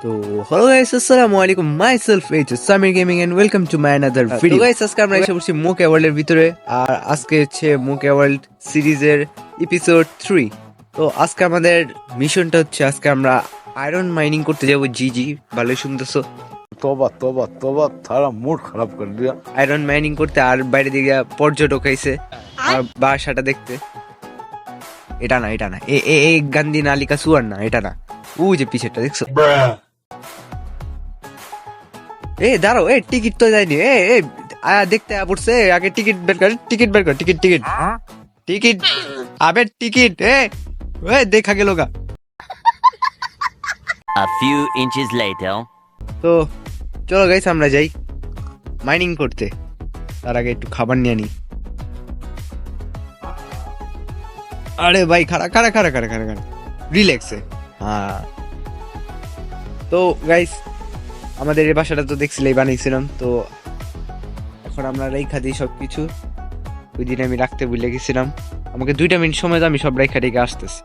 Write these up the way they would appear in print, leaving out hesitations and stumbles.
তো hello guys, আসসালামু আলাইকুম। Myself H Samir gaming and welcome to my another video. Guys, আজকে আমরা এসে পড়ছি মুকে ওয়ার্ল্ডের ভিতরে, আর আজকে হচ্ছে মুকে ওয়ার্ল্ড সিরিজের এপিসোড 3। তো আজকে আমাদের মিশনটা হচ্ছে, আজকে আমরা আয়রন মাইনিং করতে যাব। জি, ভালোই শুনতেছো। तौबा तौबा तौबा थारा मूड खराब कर दिया। আয়রন মাইনিং করতে, আর বাইরে দিকে পর্যটক আইছে আর বাসাটা দেখতে। এটা না এ এ এ গান্ধী নালিকা সুয়ার না, এটা না, ও যে পিছেরটা দেখছো। দাঁড়াও, টিকিট তো যায়নি। দেখতে পড়ছে, আগে টিকিট বের কর, টিকিট টিকিট আবে টিকিট দেখা গেল গা। A few inches later. তো চলো গাইস, আমরা যাই মাইনিং করতে। তার আগে একটু খাবার নিয়ে নি। আরে ভাই, খাড়া রিল্যাক্সে। হ্যাঁ, তো গাইস, আমাদের এই বাসাটা তো দেখছিলেই, বানিয়েছিলাম। তো এখন আমরা রেখা দিই সবকিছু। ওই দিন আমি রাখতে ভুলে গেছিলাম, আমাকে 2 মিনিট সময় দাও, আমি সব রেখা রেখে আসতেছি।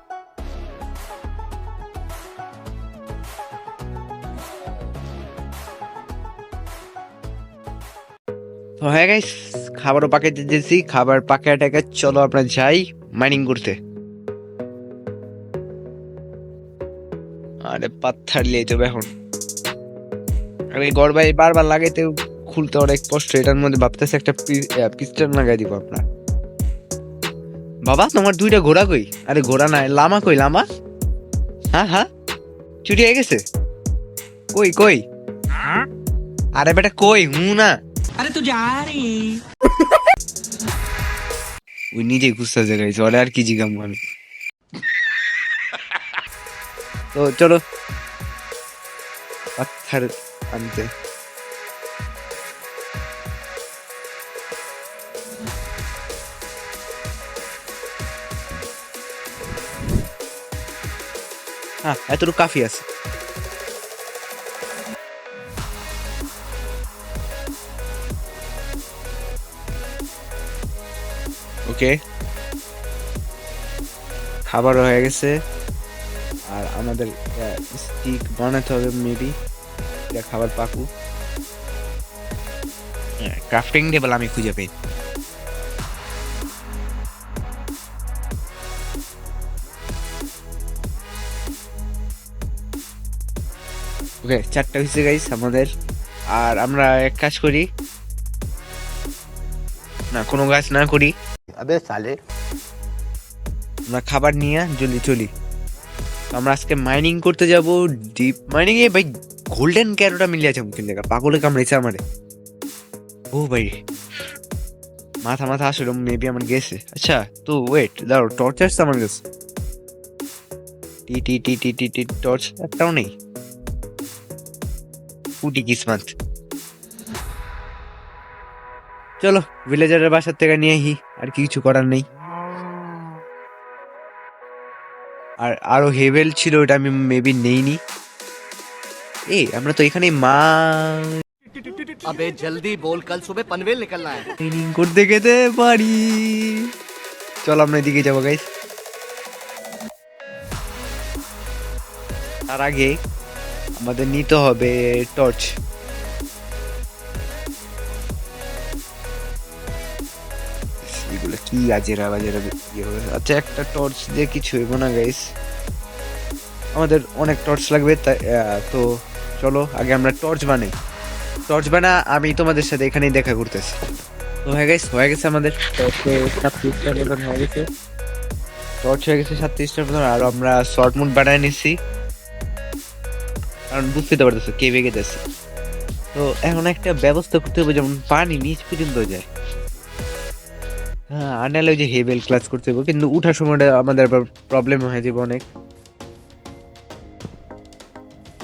তো হ্যাঁ গাইস, খাবারও পাকাইতে দিয়েছি। খাবার পাকায় টাকা, চলো আমরা যাই মাইনিং করতে। আরে পাথর লিয়ে যাবে এখন। আমি গড়বাই বারবার লাগাইতে খুলতে অনেক কষ্ট। এটার মধ্যে ভাবতেছে একটা পিস্টন লাগাই দিব আপনার। বাবা, তোমার 2টা ঘোড়া কই? আরে ঘোড়া নাই, লামা কই? লামা হ্যাঁ চুরি হয়ে গেছে। কই আরে বেটা কই? না, अरे तू जा रही ওই নিজেই খুঁজতে জায়গায় চলে, আর কি জিগাম আমি। তো চলো পাথর আনতে। হ্যাঁ, এতটুকু কাফি আছে। ওকে, খাবারও হয়ে গেছে। আর আমাদের স্টিক বানাতে হবে মেবি। এটা খাবার পাকু, ক্রাফটিং টেবিল আমি খুঁজে পাই। ওকে, 4টা হয়েছে গাইস আমাদের। আর আমরা এক কাজ করি, না কোনো কাজ না করি, अबे साले আমরা খাবার নিয়ে জলদি চলি। তো আমরা আজকে মাইনিং করতে যাব, ডিপ মাইনিং এ। ভাই, গোল্ডেন ক্যারোটা মিলে আছে মুখের লেখা, পাগলে কামড়েছে আমারে। ও ভাই, মাথা আসলে মেবি আমার গেছে। আচ্ছা, তো ওয়েট, দাঁড়াও, টর্চ আসছে আমার কাছে। টি টর্চ একটাও নেই। কুটি কিসমত। চলো ভিলেজারের বাসার থেকে নিয়ে আহি, আর কিছু করার নেই। আর আরো হেভেল ছিল, ওটা আমি মেবি নেইনি। আমরা তো এখানে अबे जल्दी बोल, कल सुबह पनवेल निकलना है। মাইনিং করতে যেতে পারি। চলো আমরা এদিকে যাবো গাইস। তার আগে আমাদের নিতে হবে টর্চ। এগুলো কি আজেরা বাজেরা ইয়ে হবে। আচ্ছা, একটা টর্চ দিয়ে কিছু হইব না গাইস, আমাদের অনেক টর্চ লাগবে। তাই তো চলো আগে আমরা টর্চ বানা আমি তোমাদের সাথে এখানেই দেখা করতেছি। তো হয়ে গেছে আমাদের টর্চ হয়ে গেছে 37টার মতন। আর আমরা শর্ট মুড বানায় নিচ্ছি, কারণ বুঝতে পারতেছো কে বেগে যাচ্ছে। তো এখন একটা ব্যবস্থা করতে হবে, যেমন পানি নিচ পর্যন্ত যায়। হ্যাঁ, আনালে ওই যে হেভেল ক্লাস করতে হবে, কিন্তু উঠার সময়টা আমাদের আবার প্রবলেম হয়ে যাবে অনেক।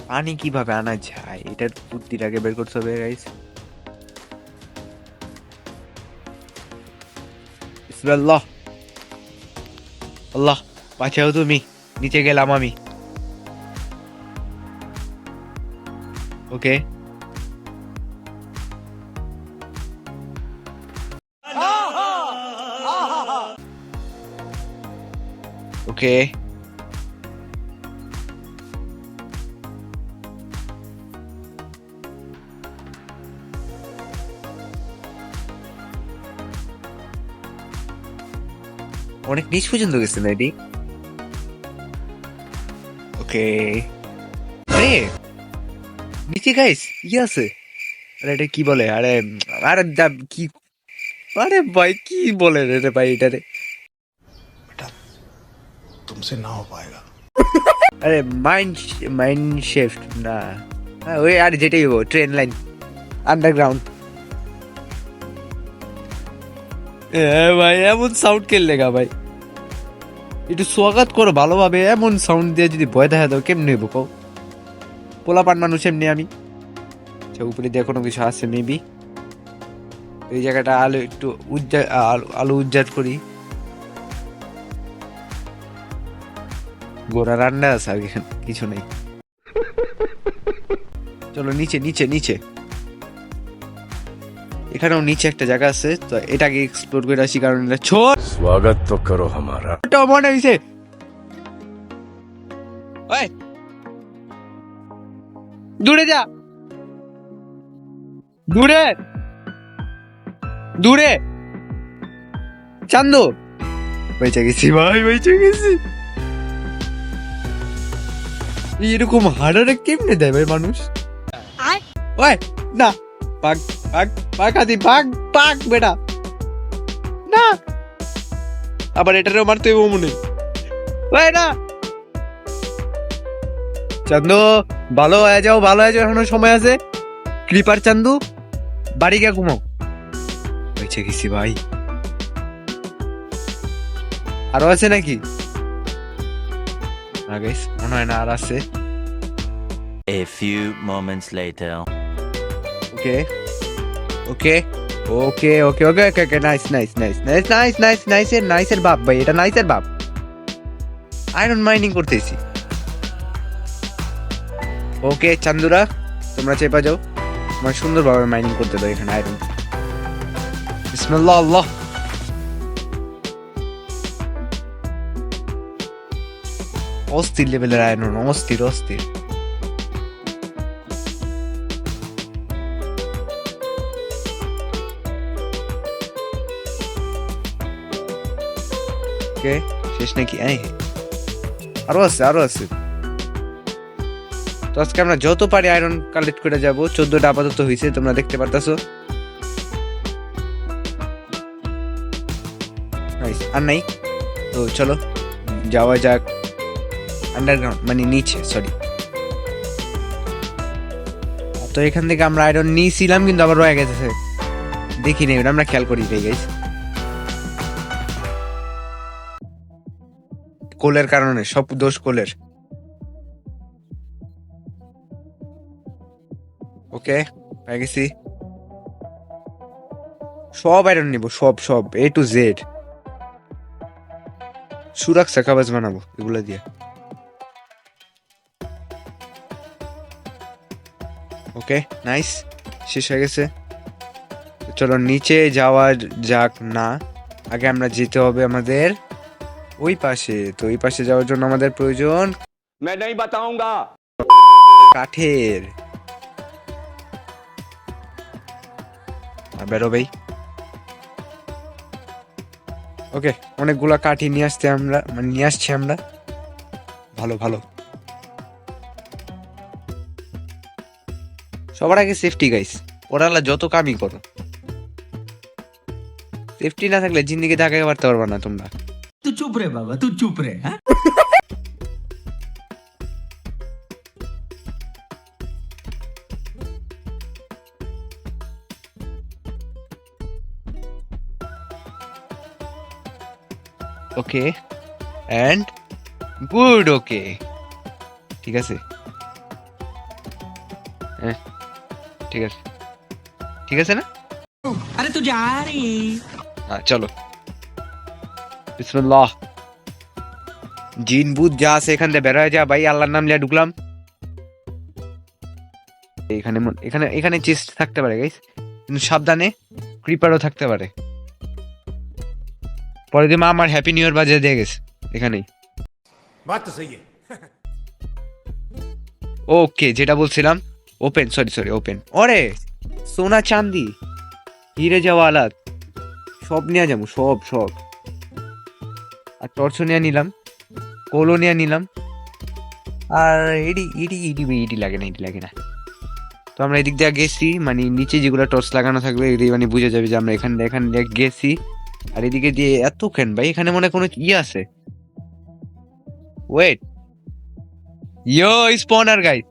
পানি কিভাবে আনা যায়, এটার বুদ্ধির আগে বের করতে হবে গাইস। বিসমিল্লাহ, আল্লাহ বাঁচাও তুমি। নিচে গেলাম আমি। ওকে, ওকে অনেক নিচ পর্যন্ত গেছে না এটি। ওকে, আরে নিচে গাইস কি আছে? আরে এটা কি বলে? আরে আরে কি, আরে ভাই কি বলে রে ভাই এটারে? तुमसे ना हो पाएगा। আরে মাইন্ড শেফট না, হ্যাঁ ওই আর যেটাই হবো, ট্রেন লাইন, আন্ডারগ্রাউন্ড। ভাই এমন সাউন্ড কে লেগা ভাই? একটু স্বাগত করো ভালোভাবে, এমন সাউন্ড দিয়ে যদি ভয় দেখা দাও কেমনি হইব কও? পোলাপান মানুষ এমনি আমি। আচ্ছা উপরে দিয়ে কোনো কিছু আছে মেবি। এই জায়গাটা আলো একটু আলো উজ্জাত করি। গোড়া রান্না আছে আর এখানে কিছু নেই। চলো নিচে নিচে নিচে, এখানেও নিচে একটা জায়গা আছে, তো এটাকে এক্সপ্লোর করে আসি কারণ এটা ছোট स्वागत तो करो हमारा। মনে হয়েছে। ওই দূরে যা, দূরে দূরে। চান্দু বেঁচে গেছি ভাই, বেঁচে গেছি। এরকম হার্ডারে কেমনে দেয় ভাই মানুষ? ওই না, পাক পাক পাক আদি পাক পাক বেটা না, আবার এটারও মারতে হইব মনে। ওই না চান্দু, ভালো হয়ে যাও, ভালো হয়ে যাও, এখনো সময় আছে। ক্রিপার চান্দু বাড়ি গিয়ে ঘুমাও। বেঁচে গেছি ভাই। আরো আছে নাকি? না গাইস মনে হয় না আর আছে। A few moments later. Okay okay okay okay okay okay okay, nice nice nice nice nice nice নাইসের নাইসের বাপ ভাই, এটা নাইসের বাপ। আয়রন মাইনিং করতেছি। ওকে চান্দুরা তোমরা চেপা যাও, তোমার সুন্দরভাবে মাইনিং করতে দাও এখানে আয়রন। বিসমিল্লাহ আল্লাহ। অস্থির লেভেলের আয়রন, অস্থির অস্থির। ওকে শেষ নাকি? আরো আছে আরো আছে। তো আজকে আমরা যত পারি আয়রন কালেক্ট করে যাব। 14টা আপাতত হয়েছে, তোমরা দেখতে পারতাছো। আর নাই তো চলো যাওয়া যাক আন্ডারগ্রাউন্ড, মানে নিচে, সরি। তো এখান থেকে আমরা আয়রন নিয়েছিলাম কিন্তু আবার রয়ে গেছে, দেখি নেই, আমরা খেয়াল করি নাই গাইস। কোলের কারণে, সব দোষ কোলের। ওকে পেয়ে গেছি। সব আয়রন নিব, সব সব A to Z। সুরাক্ষা কাবাজ বানাবো এগুলা দিয়ে। ওকে নাইস, শেষ হয়ে গেছে। চলো নিচে যাওয়া যাক। না, আগে আমরা যেতে হবে আমাদের ওই পাশে। তো ওই পাশে যাওয়ার জন্য আমাদের প্রয়োজন मैं नहीं बताऊंगा। কাঠের। বেরো ভাই। ওকে অনেকগুলা কাঠি নিয়ে আসছি আমরা, মানে নিয়ে আসছি আমরা। ভালো ভালো। সবার আগে সেফটি গাইস, ওরালা যত কামই করো, সেফটি না থাকলে জিন্দিগি আগাতে পারতে পারবা না তোমরা। तू चुप रे बाबा, तू चुप रे। हाँ? Okay and good. ওকে ঠিক আছে, হ্যাঁ ঠিক আছে, ঠিক আছে না? अरे तू जा रही। হ্যাঁ চলো বিসমিল্লাহ। জিন বুধ যা আছে এখান থেকে বের হয়ে যা ভাই, আল্লাহর নাম লিয়ে ঢুকলাম। এখানে এখানে এখানে চেস্ট থাকতে পারে গাইস, কিন্তু সাবধানে, ক্রিপারও থাকতে পারে। পরে দিয়ে মা আমার হ্যাপি নিউ ইয়ার বাজিয়ে দিয়ে গেছে এখানেই। बात तो सही है। ওকে যেটা বলছিলাম, ওপেন, সরি সরি ওপেন। ওরে সোনা চাঁদি হিরে জওয়ালাত সব নিয়ে যাবো, সব সব। আর টর্চও নিয়ে নিলাম, কোলও নিয়ে নিলাম, আর ইডি লাগে না। তো আমরা এদিক দিয়ে গেছি, মানে নিচে যেগুলো টর্চ লাগানো থাকবে এগুলি মানে বুঝে যাবে যে আমরা এখানে দিয়ে গেছি। আর এদিকে দিয়ে এত কেন ভাই, এখানে মনে হয় কোনো আছে। ওয়েট, ইয়ো স্পনার গাইস,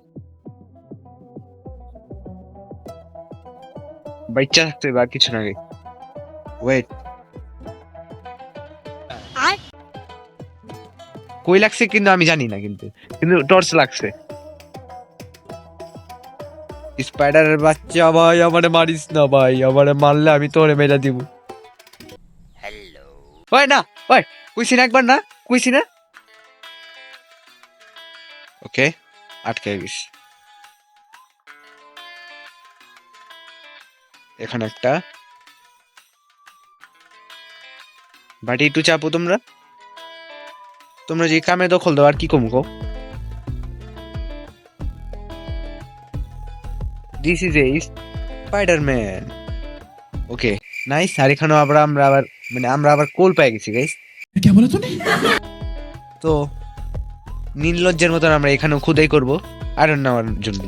বাচ্চা থাকতে হবে আর কিছু না। ওয়েট, কই লাগছে কিন্তু আমি জানি না, কিন্তু টর্চ লাগছে। স্পাইডারের বাচ্চা ভাই, আমারে মারিস না ভাই, আমারে মারলে আমি তোরে মেরে দিব। হ্যালো ওই না, ওই কইছি না একবার, না কইছি না। ওকে, আটকে গেছি এখানে একটা। বাটি একটু চাপো তোমরা যে কামে দখল দাও, আর কি কম গো। This is a Spiderman. Okay nice. আর এখানেও আমরা আবার কোল পেয়ে গেছি গাইস। তো নির্লজ্জের মতন আমরা এখানেও খুদাই করবো আয়রন নেওয়ার জন্য।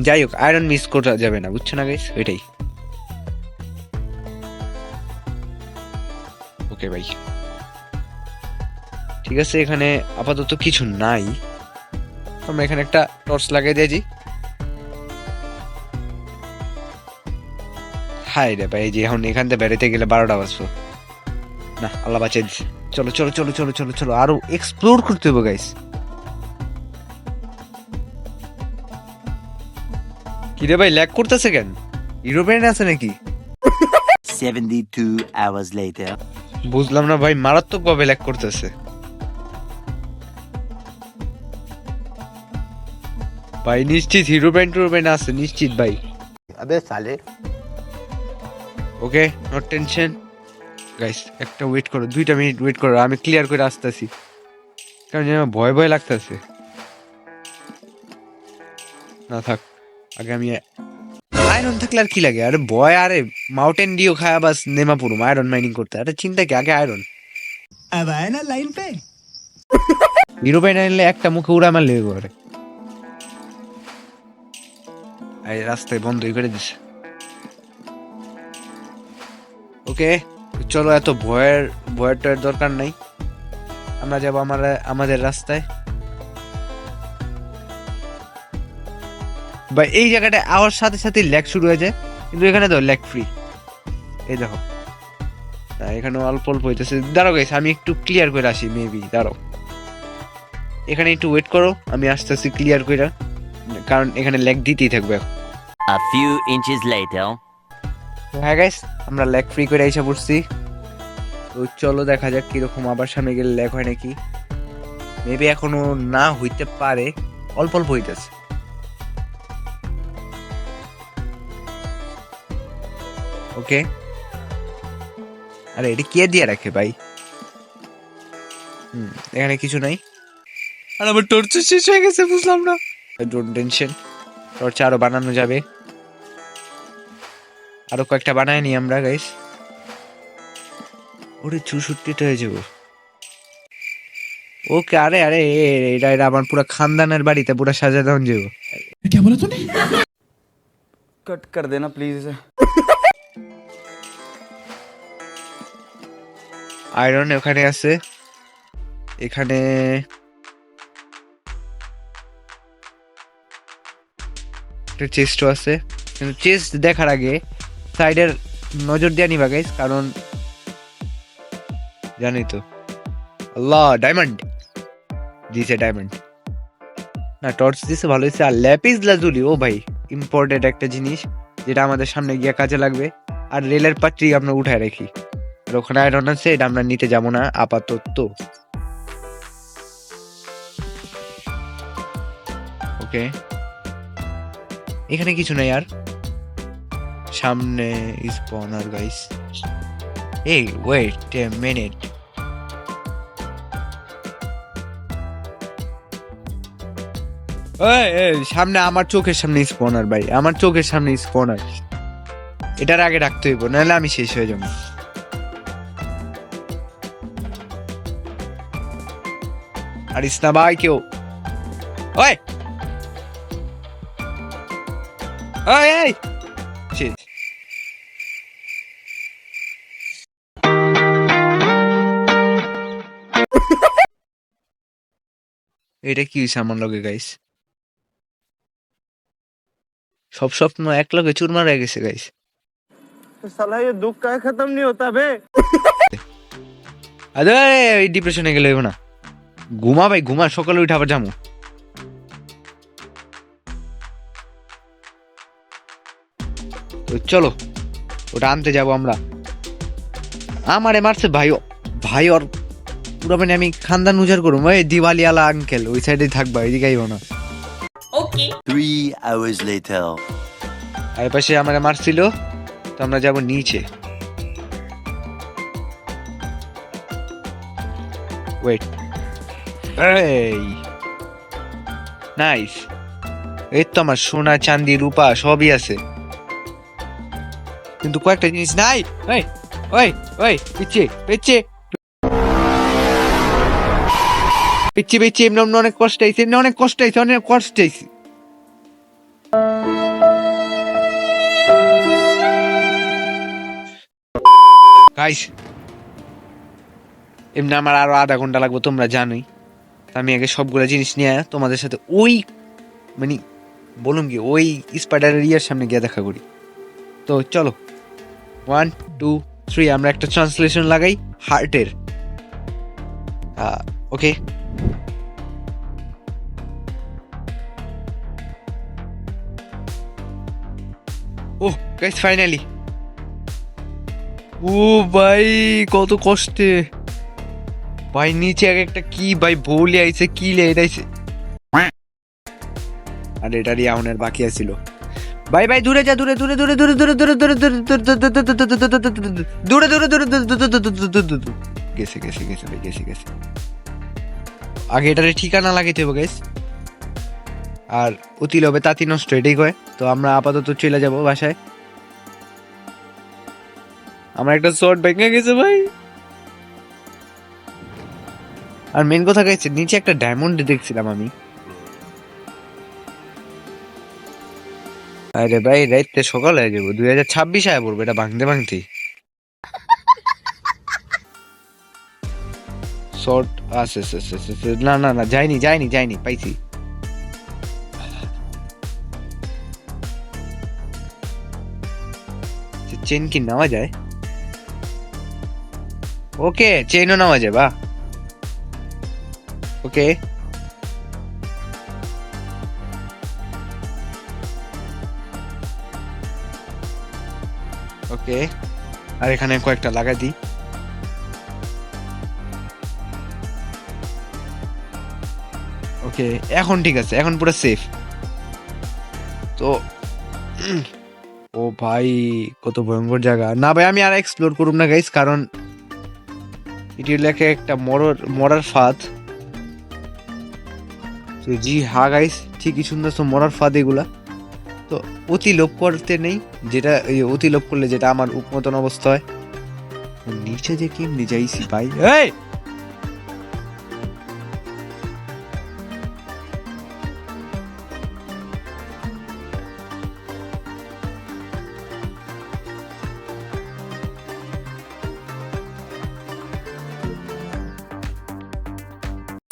যাই হোক, আয়রন মিস করা যাবে না, বুঝছো না গাইস, ওইটাই। ওকে ভাই, ঠিক আছে। এখানে আপাতত কিছু নাই, আমরা এখানে একটা টর্চ লাগাই দিয়েছি। হাই রে ভাই, যে এখন এখান থেকে বেরোতে গেলে 12টা বাজবো না, আল্লাহ বাঁচিয়ে দিচ্ছে। চলো চলো চলো চলো চলো চলো, আরো এক্সপ্লোর করতে হবে গাইস। কি রে ভাই, ল্যাগ করতেছে কেন? ইউরোপিয়ান আছে নাকি? 72 hours later. বুঝলাম না ভাই, মারাত্মক ভাবে ল্যাগ করতেছে ভাই। নিশ্চিত হিরোপিয়ান আছে নিশ্চিত ভাই। अबे साले ওকে, নট টেনশন গাইস। একটা ওয়েট করো, 2টা মিনিট ওয়েট করো, আমি ক্লিয়ার করে আসতেছি, কারণ আমার ভয় লাগতেছে। না থাক, আগে আমি আয়রন থাকলে আর কি লাগে, আরে ভয়, আরে মাউন্টেন ডিও খায়া বাস নেমা পড়ুম আয়রন মাইনিং করতে। আরে চিন্তা কি, আগে আয়রন। अब आए ना लाइन पे। ইউরোপিয়ান আনলে একটা মুখে উড়া মারলে ঘরে। এই রাস্তায় বন্ধই করে দিছে। ওকে চলো, এত ভয়ের দরকার নাই, আমরা যাবো আমাদের রাস্তায়। বা এই জায়গাটা আওয়ার সাথে সাথে ল্যাগ শুরু হয়ে যায়, কিন্তু এখানে তো ল্যাগ ফ্রি। এই দেখো, এখানে অল্প অল্প হইতেছে। দাঁড়াও গাইস, আমি একটু ক্লিয়ার করে আসি, মেবি দাঁড়াও, এখানে একটু ওয়েট করো, আমি আসতেছি ক্লিয়ার করে, কারণ এখানে ল্যাগ দিতেই থাকবে। A few inches later. হ্যাঁ গাইস, আমরা ল্যাগ ফ্রি করে এসে পড়ছি। তো চলো দেখা যাক কিরকম, আবার সামনে গেলে ল্যাগ হয় নাকি। মেবি এখনো না হইতে পারে, অল্প অল্প হইতেছে। ওকে, আরে এটা কে দিয়ে রাখে ভাই? এখানে কিছু নাই। আর আমার টর্চ শেষ হয়ে গেছে, বুঝলাম না। ডোন্ট টেনশন, টর্চ আরো বানানো যাবে, আরো কয়েকটা বানায় নি আমরা গাইস। ওরে 64টা হয়ে যাবো। ওকে, আরে আরে এটা আমার পুরো খানদানের বাড়িতে পুরো সাজা দেওয়া যাবো। कट कर देना प्लीज इसे। আয়রন ওখানে আছে, এখানে একটা চেস্টও আছে, কিন্তু চেস্ট দেখার আগে সাইডের নজর দিয়ে নিবা গাইস, কারণ জানি তো। আল্লাহ, ডায়মন্ড দিছে, ডায়মন্ড না, টর্চ দিছে, ভালো হয়েছে। আর ল্যাপিস লাজুলি, ও ভাই ইম্পর্টেন্ট একটা জিনিস, যেটা আমাদের সামনে গিয়ে কাজে লাগবে। আর রেলের পাত্রি আমরা উঠায় রাখি, আর ওখানে আয়রন আছে, এটা আমরা নিতে যাবো না আপাতত। ওকে, এখানে কিছু নাই আর, সামনে স্পনার গাইস। এই ওয়েট এ মিনিট, সামনে আমার চোখের সামনে স্পনার ভাই, আমার চোখের সামনে স্পনার। এটার আগে রাখতে হইব, নাহলে আমি শেষ হয়ে যাবো। আরিস না ভাই কেউ। ওই ওই এই শেষ। এটা কি হয়েছে আমার লগে গাইস? সব স্বপ্ন এক লগে চুরমার হয়ে গেছে গাইস। साला ये दुख का खत्म नहीं होता बे। আরে এই ডিপ্রেশনে গেলে হইব না। ঘুমা ভাই ঘুমা, সকালে উঠে আবার যাবো। তো চলো ওটা আনতে যাবো আমরা। আমারে মারছে ভাই, ভাই ওর পুরো মানে আমি খানদান উজাড় করবো। ওই দিওয়ালি আলা আঙ্কেল ওই সাইডে থাকবা, এদিকে আইব না। 3 hours later. আর পাশে আমারে মারছিল, তো আমরা যাবো নিচে। ওয়েট, এই নাইস। এই তো আমার সোনা চাঁদি রূপা সবই আছে, কিন্তু কয়েকটা জিনিস নাই। ওই ওই ওই পিচ্ছে পিচ্ছে পিচ্ছে পিচ্ছে, এমনি এমনি অনেক কষ্ট আইছে, এমনি অনেক কষ্ট আইছে, অনেক কষ্ট আইছে। গাইস এমনি আমার আরো আধা ঘন্টা লাগবে, তোমরা জানোই। আমি আগে সবগুলো জিনিস নিয়ে তোমাদের সাথে ওই মানে বলুন কি ওই স্পাইডারের ইয়ার সামনে গিয়ে দেখা করি। তো চলো 1 2 3 আমরা একটা ট্রান্সলেশন লাগাই হার্টের। ওকে ও গাইস ফাইনালি। ও ভাই কত কষ্টে ভাই, নিচে এক একটা কি ভাই বলে আইছে, কি লেটাইছে। আর এটারই আউনের বাকি আছিল। ভাই ভাই দূরে যা, দূরে দূরে দূরে দূরে দূরে দূরে দূরে দূরে দূরে দূরে দূরে গেছে গেছে গেছে ভাই গেছে গেছে। আগে এটারে ঠিকানা লাগাইতে হবে গাইস, আর অতি লোভে তাঁতি নষ্ট, এটাই কয়। তো আমরা আপাতত চলে যাব বাসায়। আমার একটা শর্ট ভেঙে গেছে ভাই। আর মেন কথা গাইছে নিচে একটা ডায়মন্ড দেখছিলাম আমি। আরে ভাই রাইতে সকাল হয়ে যাবো, 2026 আয়া পড়বো এটা ভাঙতে ভাঙতে। শর্ট আছে না না না, যাইনি যাইনি যাইনি, পাইছি। চেন কি নেওয়া যায়? ওকে চেনও নেওয়া যায়, বাহ। ওকে ওকে, আর এখানে কয়েকটা লাগা দিই। ওকে এখন ঠিক আছে, এখন পুরো সেফ। তো ও ভাই কত ভয়ঙ্কর জায়গা। না ভাই আমি আর এক্সপ্লোর করুম না গাইস, কারণ এটি লেখে একটা মরার ফাঁদ। তো জি হ্যাঁ গাইস ঠিকই শুনতেছো, মরার ফাঁদ এগুলা। তো অতি লোভ করতে নেই, যেটা অতি লোভ করলে যেটা আমার উপমতন অবস্থা হয়। নিচে যে কেমনি যাইছি ভাই। এই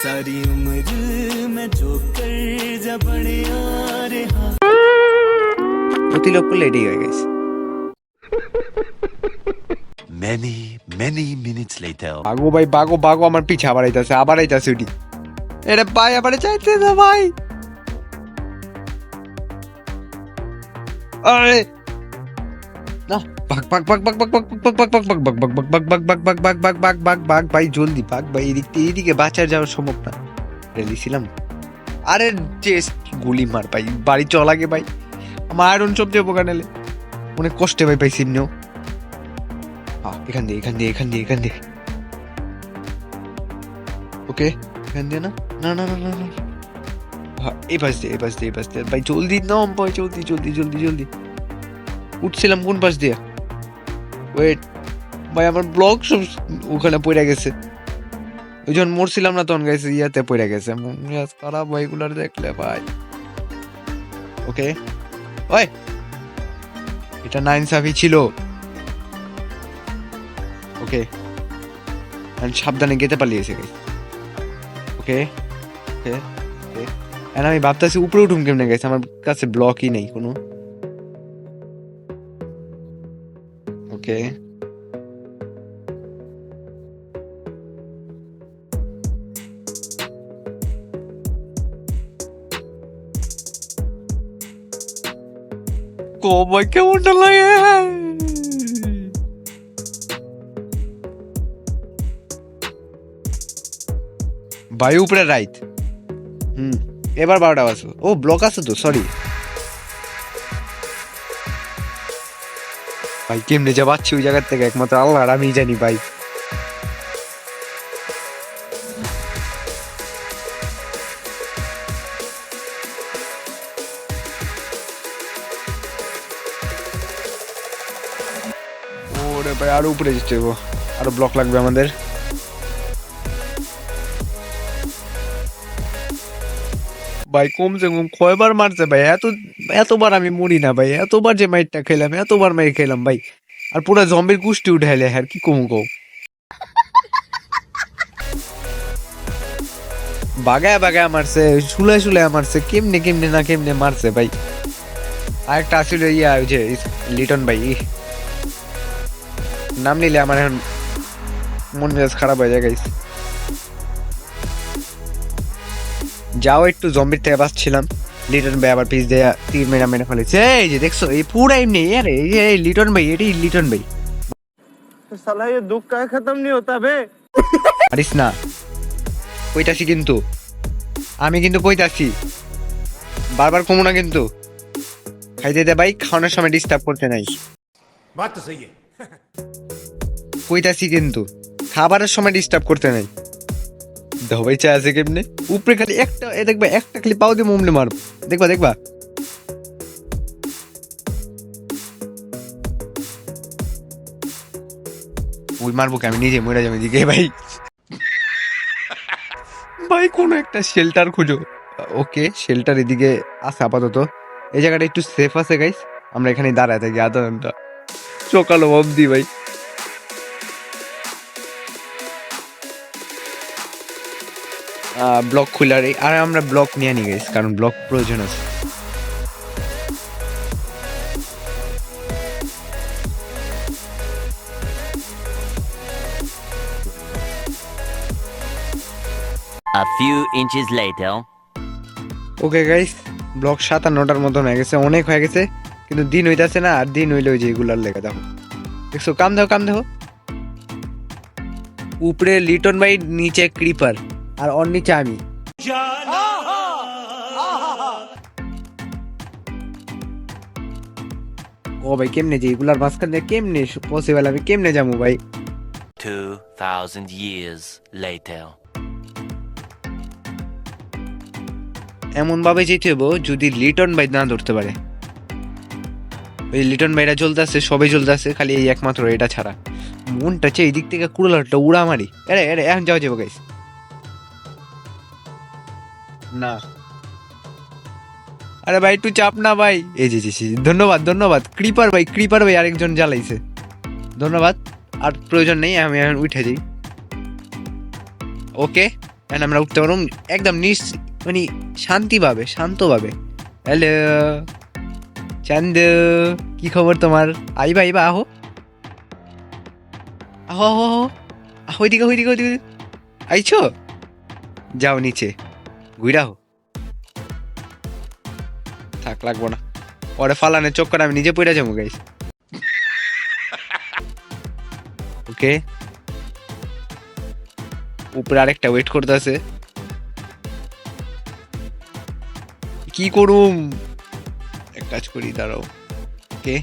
सारी उम्र में जो कर जा बड़े यारे অতি লোভ করলে এটাই হয়ে গেছে। Many minutes later. বাগো ভাই বাগো বাগো, আমার পিছে আবার আইতাছে ওটি। এটা ভাই আবার চাইতে না ভাই। আরে না ভাগ ভাগ ভাগ ভাগ ভাগ ভাগ ভাগ ভাগ ভাগ ভাগ ভাগ ভাগ ভাগ ভাগ ভাগ ভাগ ভাগ ভাগ ভাগ ভাই জলদি ভাগ ভাই, এদিকে বাঁচার যাওয়ার সম্ভব না। রেলিছিলাম আরে চেস্ট গুলি মার ভাই, বাড়ি চল আগে ভাই। আমার আয়রন সবচেয়ে উপকার নেলে অনেক কষ্টে ভাই পাইছি এমনিও। এখান দিয়ে ওকে এখান দিয়ে না না না না না এই পাশ দিয়ে ভাই জলদি নাম ভাই, জলদি উঠছিলাম কোন পাশ দিয়ে? ওয়েট ভাই আমার ব্লক সব ওখানে পড়ে গেছে। ওই যখন মরছিলাম না তখন গাইছে ইয়াতে পড়ে গেছে মেজাজ খারাপ ভাইগুলার দেখলে ভাই। ওকে ওই এটা নাইনসাফি ছিল। ওকে সাবধানে গেতে পালিয়েছে guys. Okay okay okay and আমি ভাবতেছি উপরে উঠুম কেমনে গাইস, আমার কাছে ব্লকই নেই কোনো। ওকে ভাই কেমনটা লাগে ভাই উপরে রাইট। এবার 12টা বাজবে। ও ব্লক আছে তো, সরি ভাই। কেমনে যা পাচ্ছি ওই জায়গার থেকে একমাত্র আল্লাহ আর আমি জানি ভাই। ওরে ভাই আরো উপরে যেতে হবে, আরো ব্লক লাগবে আমাদের। ভাই কমসে কম কয়বার মারছে ভাই? এতবার আমি মরি না ভাই, এতবার যে মাইরটা খেলাম, এতবার মাইর খেলাম ভাই। আর পুরা জম্বির কুষ্টি উঠাইলে আর কি কমু কও। বাগায় বাগায় মারছে, শুলে শুলে মারছে, কেমনে কেমনে না কেমনে মারছে ভাই। আর একটা আসলে ইয়া ওই যে লিটন ভাই, নাম নিলে আমার এখন মন মেজাজ খারাপ হয়ে যায় গাইস। যাও একটু জম্বির থেকে বাঁচছিলাম, লিটন ভাই আবার পিস দেয়া তীর মেরা মেরে ফেলেছে। এই যে দেখছো এই পুরা এমনি আরে এই লিটন ভাই, এটাই লিটন ভাই। साला ये दुख का खत्म नहीं होता बे। পারিস না, কইতাছি কিন্তু আমি কিন্তু কইতাছি বারবার কমু না কিন্তু। খাইতে দে ভাই, খাওয়ানোর সময় ডিস্টার্ব করতে নাই। बात तो सही है। কইতাছি কিন্তু খাবারের সময় ডিস্টার্ব করতে নাই। ধবাই চা আছে কেমনে উপরে খালি একটা দেখবা, একটা খালি পাও দিয়ে মুমলে মারব, দেখবা দেখবা। ওই মারবো কি আমি নিজে মরে যাবো দিকে ভাই। ভাই কোনো একটা শেল্টার খুঁজো। ওকে শেল্টার এদিকে আছে আপাতত, এই জায়গাটা একটু সেফ আছে গাইস। আমরা এখানে দাঁড়ায় থাকি আধা ঘন্টা সকাল অবধি ভাই। ব্লক খুলার আর আমরা ব্লক নিয়ে নি গাইস, কারণ ব্লক প্রয়োজন আছে। A few inches later. Okay guys block 57টার মতন হয়ে গেছে, অনেক হয়ে গেছে, কিন্তু দিন হইতাছে না। আর দিন হইলে ওই যে এগুলার লেগে দেখো, দেখছো কাম দেখো কাম দেখো। উপরে লিটন ভাই, নিচে ক্রিপার, আর ওর নিচে আমি। ও ভাই কেমনে যে এগুলার মাঝখান দিয়ে কেমনে পসিবল, আমি কেমনে যাবো ভাই? 2000 years later. এমন ভাবে যেতে হবো যদি লিটন ভাই না ধরতে পারে। ওই লিটন ভাইরা জ্বলতেছে, সবাই জ্বলতেছে, খালি এই একমাত্র এটা ছাড়া। মনটা চাই এই দিক থেকে কুড়ালটা উড়া মারি। আরে আরে এখন যাও যাবো গাইস না। আরে ভাই একটু চাপ না ভাই। এই যে ধন্যবাদ ধন্যবাদ ক্রিপার ভাই, ক্রিপার ভাই আরেকজন জ্বালাইছে, ধন্যবাদ। আর প্রয়োজন নেই, আমি এখন উঠে যাই। ওকে এখন আমরা উঠতে পারবো একদম মানে শান্তিভাবে, শান্তভাবে। হ্যালো চান্দ, কি খবর তোমার? আইবা আইবা, আহো আহো আহো আহো, ওইদিকে ওইদিকে ওইদিকে আইছো, যাও নিচে ঘুরা হো। থাক লাগবো না, ওরে ফালানের চক্কর আমি নিজে পড়ে যাবো গাইস। ওকে উপরে আরেকটা ওয়েট করতেছে, কি করুম? এক কাজ করি দাঁড়াও। ওকে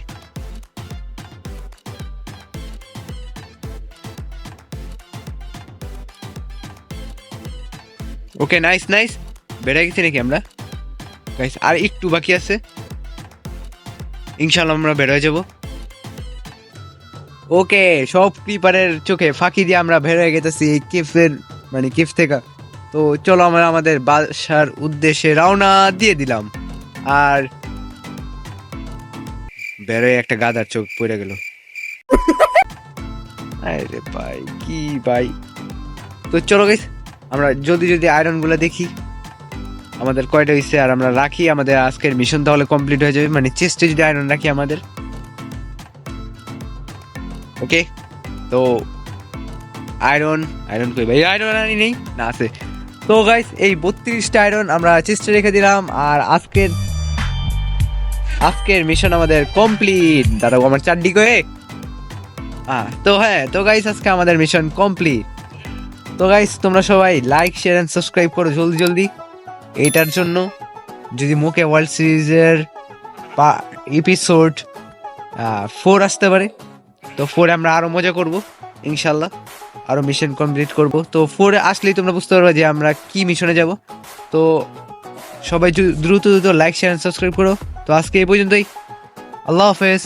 ওকে নাইস নাইস, বেড়ে গেছি নাকি আমরা গাইস? আর একটু বাকি আছে, ইনশাল্লাহ আমরা বের হয়ে যাব। ওকে সব ক্রিপারের চোখে ফাঁকি দিয়ে আমরা বের হয়ে গেতেছি এই কেফের মানে গিফট থেকে। তো চলো আমরা আমাদের বাসার উদ্দেশ্যে রওনা দিয়ে দিলাম। আর বেরোয় একটা গাদার চোখ পড়ে গেল। আরে ভাই কি ভাই। তো চলো গাইস আমরা যদি আয়রন গুলা দেখি আমাদের কয়টা হয়েছে, আর আমরা রাখি আমাদের আজকের মিশন তাহলে কমপ্লিট হয়ে যাবে। মানে চেস্টে যদি আয়রন রাখি আমাদের, ওকে। তো আয়রন কই ভাই, আয়রন আনি নেই না, আছে। তো গাইস এই 32টা আয়রন আমরা চেস্টে রেখে দিলাম। আর আজকের মিশন আমাদের কমপ্লিট। দাঁড়াও আমার চারদিক হয়ে তো গাইস আজকে আমাদের মিশন কমপ্লিট। তো গাইস তোমরা সবাই লাইক শেয়ার এন্ড সাবস্ক্রাইব করো জলদি। এইটার জন্য যদি মুখে ওয়ার্ল্ড সিরিজের এপিসোড 4 আসতে পারে, তো 4 আমরা আরো মজা করব ইনশাল্লাহ, আরো মিশন কমপ্লিট করব। তো 4 আসলেই তোমরা বুঝতে পারবে যে আমরা কি মিশনে যাব। তো সবাই দ্রুত লাইক শেয়ার এন্ড সাবস্ক্রাইব করো। তো আজকে এই পর্যন্তই, আল্লাহ হাফেজ।